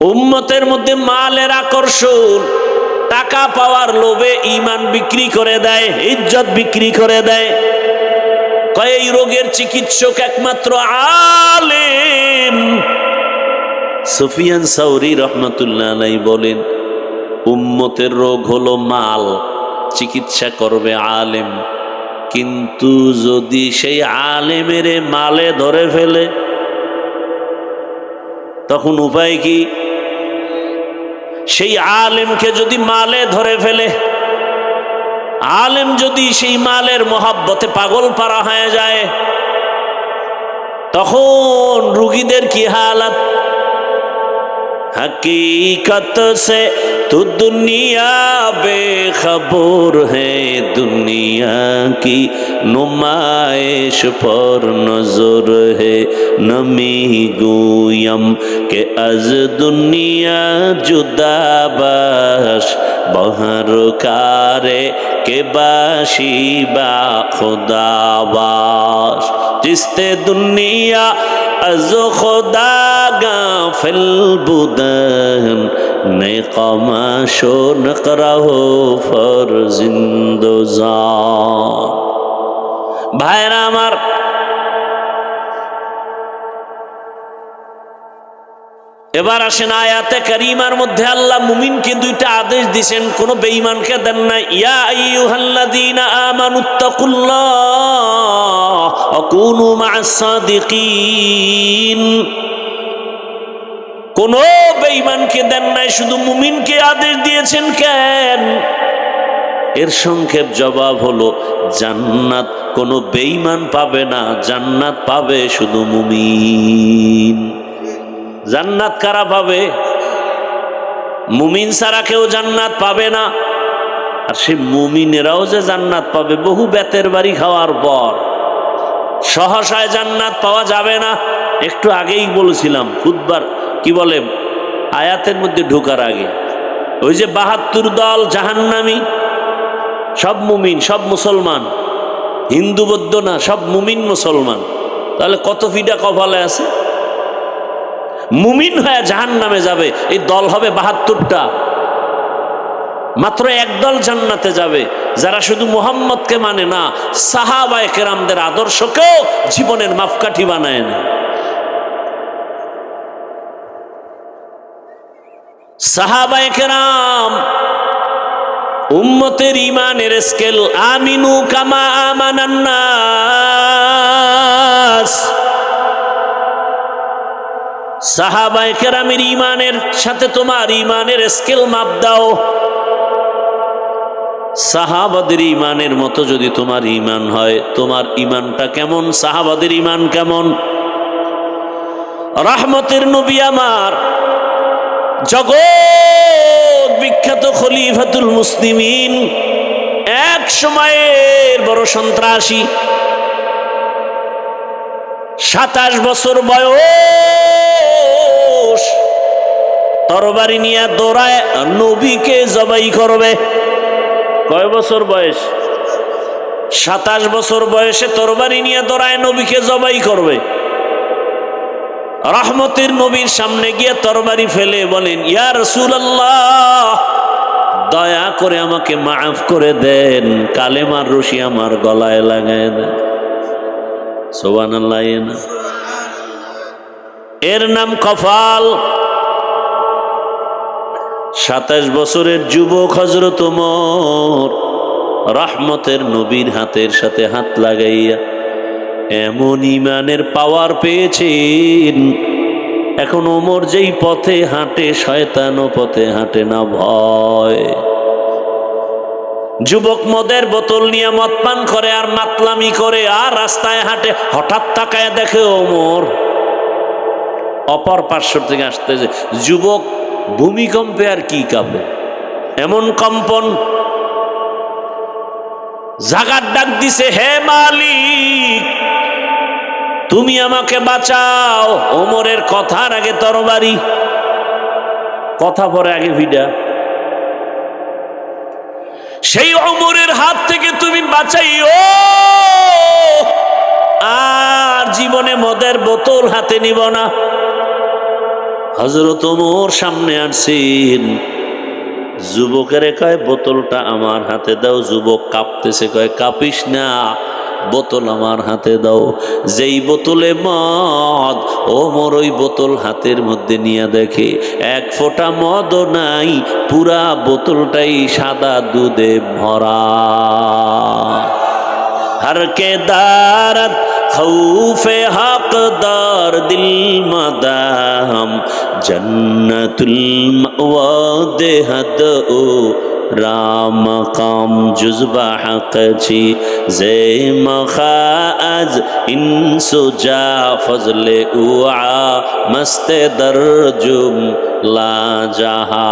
উম্মতের মধ্যে মালের আকর্ষণ, টাকা পাওয়ার লোভে ঈমান বিক্রি করে দেয়, ইজ্জত বিক্রি করে দেয়। কয় এই রোগের চিকিৎসক একমাত্র আলেম। সুফিয়ান সাউরি রহমাতুল্লাহ আলাইহি বলেন, উম্মতের রোগ হলো মাল, চিকিৎসা করবে আলেম। কিন্তু যদি সেই আলেমের মালে ধরে ফেলে তখন উপায় কি? সেই আলেমকে যদি মালে ধরে ফেলে, আলেম যদি সেই মালের মোহাব্বতে পাগল পারা হয়ে যায়, তখন রুগীদের কি হালাত? हकीकत से तो दुनिया बेखबर है, दुनिया की नुमाइश पर नजर है। नमी गोयम के अज दुनिया जुदा बाश, बहर कारे के बाशी बा खुदा बाश। जिसते दुनिया अज खुदा गाफिल बुदन, नए कमाशो नकरा हो फर जिंदोजा। भाईरा आमार, এবার আসেন আয়াতে কারিমার মধ্যে আল্লাহ মুমিনকে দুইটা আদেশ দিয়েছেন, কোন বেঈমানকে দেন না। ইয়া আইয়ুহাল্লাযীনা আমানুত্তাকুল্লাহ ওয়া কুনু মা'আস সাদিকিন। কোন বেঈমানকে দেন নাই, শুধু মুমিনকে আদেশ দিয়েছেন। কেন? এর সংক্ষেপ জবাব হলো জান্নাত কোনো বেঈমান পাবে না, জান্নাত পাবে শুধু মুমিন। জান্নাত কারা পাবে? মুমিন ছাড়া কেউ জান্নাত পাবে না। আর সে মুমিনেরাও যে জান্নাত পাবে, বহু বেতের বাড়ি খাওয়ার পর সহসায় জান্নাত পাওয়া যাবে না। একটু আগেই বলেছিলাম খুতবার, কি বলে, আয়াতের মধ্যে ঢোকার আগে, ওই যে ৭২ দল জাহান্নামী, সব মুমিন, সব মুসলমান, হিন্দু বৌদ্ধ না, সব মুমিন মুসলমান। তাহলে কত ফিটা কপালে আছে? মুমিন হয়ে জাহান্নামে যাবে এই দল হবে ৭২টা। মাত্র একদল জান্নাতে যাবে, যারা শুধু মুহাম্মদকে মানে না, সাহাবায়ে কেরামদের আদর্শকেও জীবনের মাপকাঠি বানায় না। সাহাবায়ে কেরাম উম্মতের ঈমানের স্কেল। আমিনু কামা আমানান নাস। সাহাবায়ে কেরামের ঈমানের সাথে তোমার ঈমানের স্কেল মাপ দাও। সাহাবাদের ঈমানের মতো যদি তোমার ঈমান হয়, তোমার ঈমানটা কেমন, সাহাবাদের ঈমান কেমন? রহমতের নবী আমার, জগৎ বিখ্যাত খলিফাতুল মুসলিমিন, এক সময়ের বড় সন্ত্রাসী, ২৭ বছর বয়স, তরবারি নিয়ে দৌড়ায় নবীকে জবাই করবে। কয় বছর বয়স? ২৭ বছর বয়সে তরবারি নিয়ে দৌড়ায় নবীকে জবাই করবে। রহমতের নবীর সামনে গিয়ে তরবারি ফেলে বলেন, ইয়া রাসূলুল্লাহ, দয়া করে আমাকে মাফ করে দেন, কালেমার রশি আমার গলায় লাগায় দেন। সুবহানাল্লাহ। এর নাম কফাল। ২৭ বছরের যুবক হযরত ওমর রহমতের নবীর হাতের সাথে হাত লাগাইয়া এমন ঈমানের পাওয়ার পেয়েছেন, এখন ওমর যেই পথে হাঁটে, শয়তানও পথে হাঁটে না ভয়। যুবক মদের বোতল নিয়ে মদ পান করে আর মাতলামি করে আর রাস্তায় হাঁটে, হঠাৎ তাকায় দেখে ওমর অপর পার্শ্ব থেকে আসতেছে। যুবক ভূমিকম্পে আর কি কাঁপে, এমন কম্পন। জাগার ডাক দিছে, হে মালিক তুমি আমাকে বাঁচাও। ওমরের কথার আগে তরবারি, কথা পরে আগে ভিডা। সেই ওমরের হাত থেকে তুমি বাঁচাইও, আর জীবনে মদের বোতল হাতে নিব না। হযরত ওমর সামনে আসছেন, যুবকের কয় বোতলটা আমার হাতে দাও। যুবক কাঁপতেছে, কয় কাঁপিস না, বোতল আমার হাতে দাও। যেই বোতলে মদ, ওমর ওই বোতল হাতের মধ্যে নিয়ে দেখে এক ফোঁটা মদও নাই, পুরা বোতলটাই সাদা দুধে ভরা। हर के दारत खौफे हकदार दिल मदाम जन्नतुल मअवा देहद ओ राम काम जुज़बा हक छी जे मखाज इंसुजा फजले उआ मस्ते दरजुम ला जहा।